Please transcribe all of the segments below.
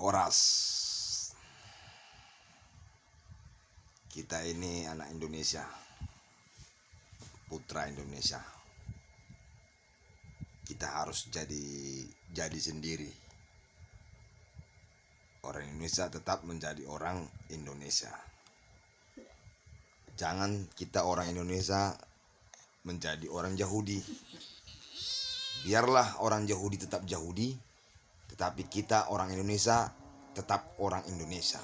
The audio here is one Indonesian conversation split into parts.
Horas, kita ini anak Indonesia, putra Indonesia. Kita harus jadi sendiri. Orang Indonesia tetap menjadi orang Indonesia. Jangan kita orang Indonesia menjadi orang Yahudi. Biarlah orang Yahudi tetap Yahudi, tetapi kita orang Indonesia tetap orang Indonesia.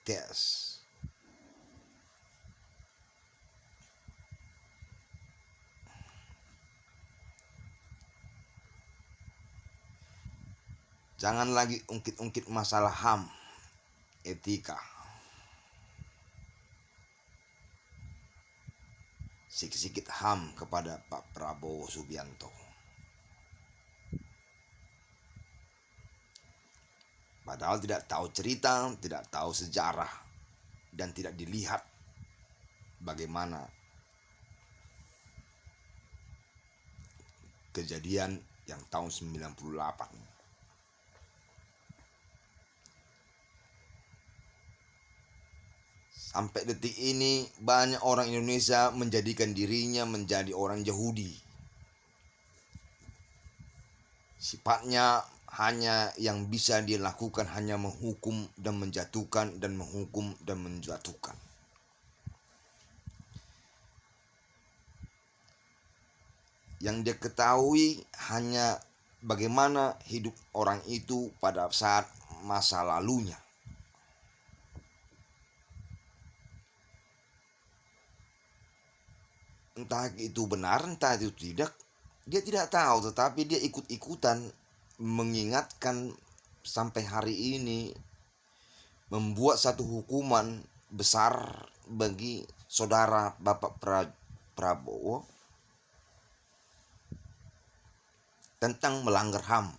Tes. Jangan lagi ungkit-ungkit masalah HAM, etika. Sikit-sikit HAM kepada Pak Prabowo Subianto. Padahal tidak tahu cerita, tidak tahu sejarah, dan tidak dilihat bagaimana kejadian yang tahun 98. Sampai detik ini banyak orang Indonesia menjadikan dirinya menjadi orang Yahudi. Sifatnya hanya yang bisa dia lakukan hanya menghukum dan menjatuhkan dan menghukum dan menjatuhkan. Yang dia ketahui hanya bagaimana hidup orang itu pada saat masa lalunya. Entah itu benar, entah itu tidak, dia tidak tahu, tetapi dia ikut-ikutan mengingatkan sampai hari ini, membuat satu hukuman besar bagi saudara Bapak Prabowo tentang melanggar HAM,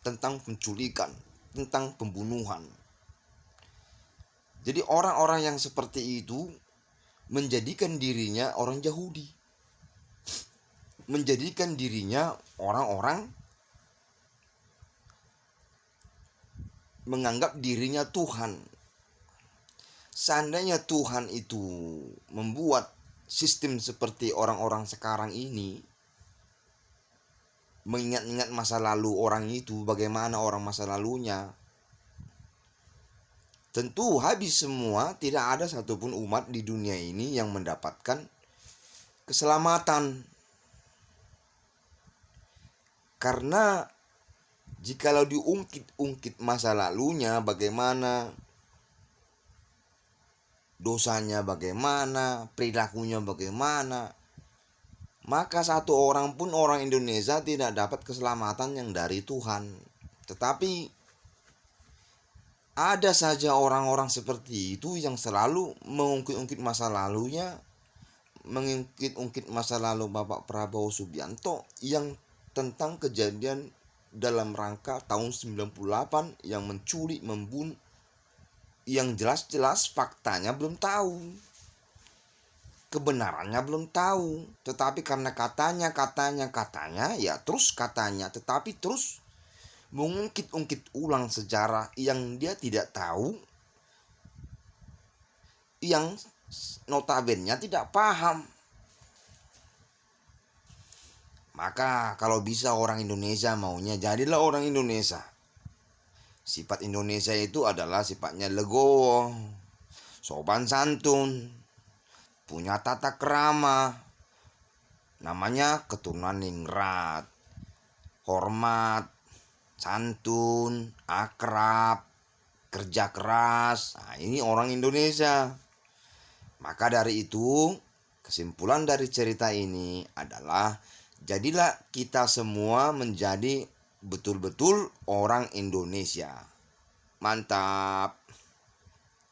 tentang penculikan, tentang pembunuhan. Jadi orang-orang yang seperti itu menjadikan dirinya orang Yahudi, menjadikan dirinya orang-orang menganggap dirinya Tuhan. Seandainya Tuhan itu membuat sistem seperti orang-orang sekarang ini, mengingat-ingat masa lalu orang itu, bagaimana orang masa lalunya, tentu habis semua, tidak ada satupun umat di dunia ini yang mendapatkan keselamatan. Karena jikalau diungkit-ungkit masa lalunya, bagaimana dosanya, bagaimana perilakunya, bagaimana, maka satu orang pun orang Indonesia tidak dapat keselamatan yang dari Tuhan. Tetapi ada saja orang-orang seperti itu yang selalu mengungkit-ungkit masa lalunya, mengungkit-ungkit masa lalu Bapak Prabowo Subianto yang tentang kejadian dalam rangka tahun 98 yang menculik, membunuh, yang jelas-jelas faktanya belum tahu, kebenarannya belum tahu, tetapi karena katanya ya terus katanya, tetapi terus mengungkit-ungkit ulang sejarah yang dia tidak tahu, yang notabene tidak paham. Maka kalau bisa orang Indonesia maunya jadilah orang Indonesia. Sifat Indonesia itu adalah sifatnya legowo, sopan santun, punya tata krama, namanya keturunan ningrat, hormat, santun, akrab, kerja keras. Nah, ini orang Indonesia. Maka dari itu, kesimpulan dari cerita ini adalah jadilah kita semua menjadi betul-betul orang Indonesia. Mantap.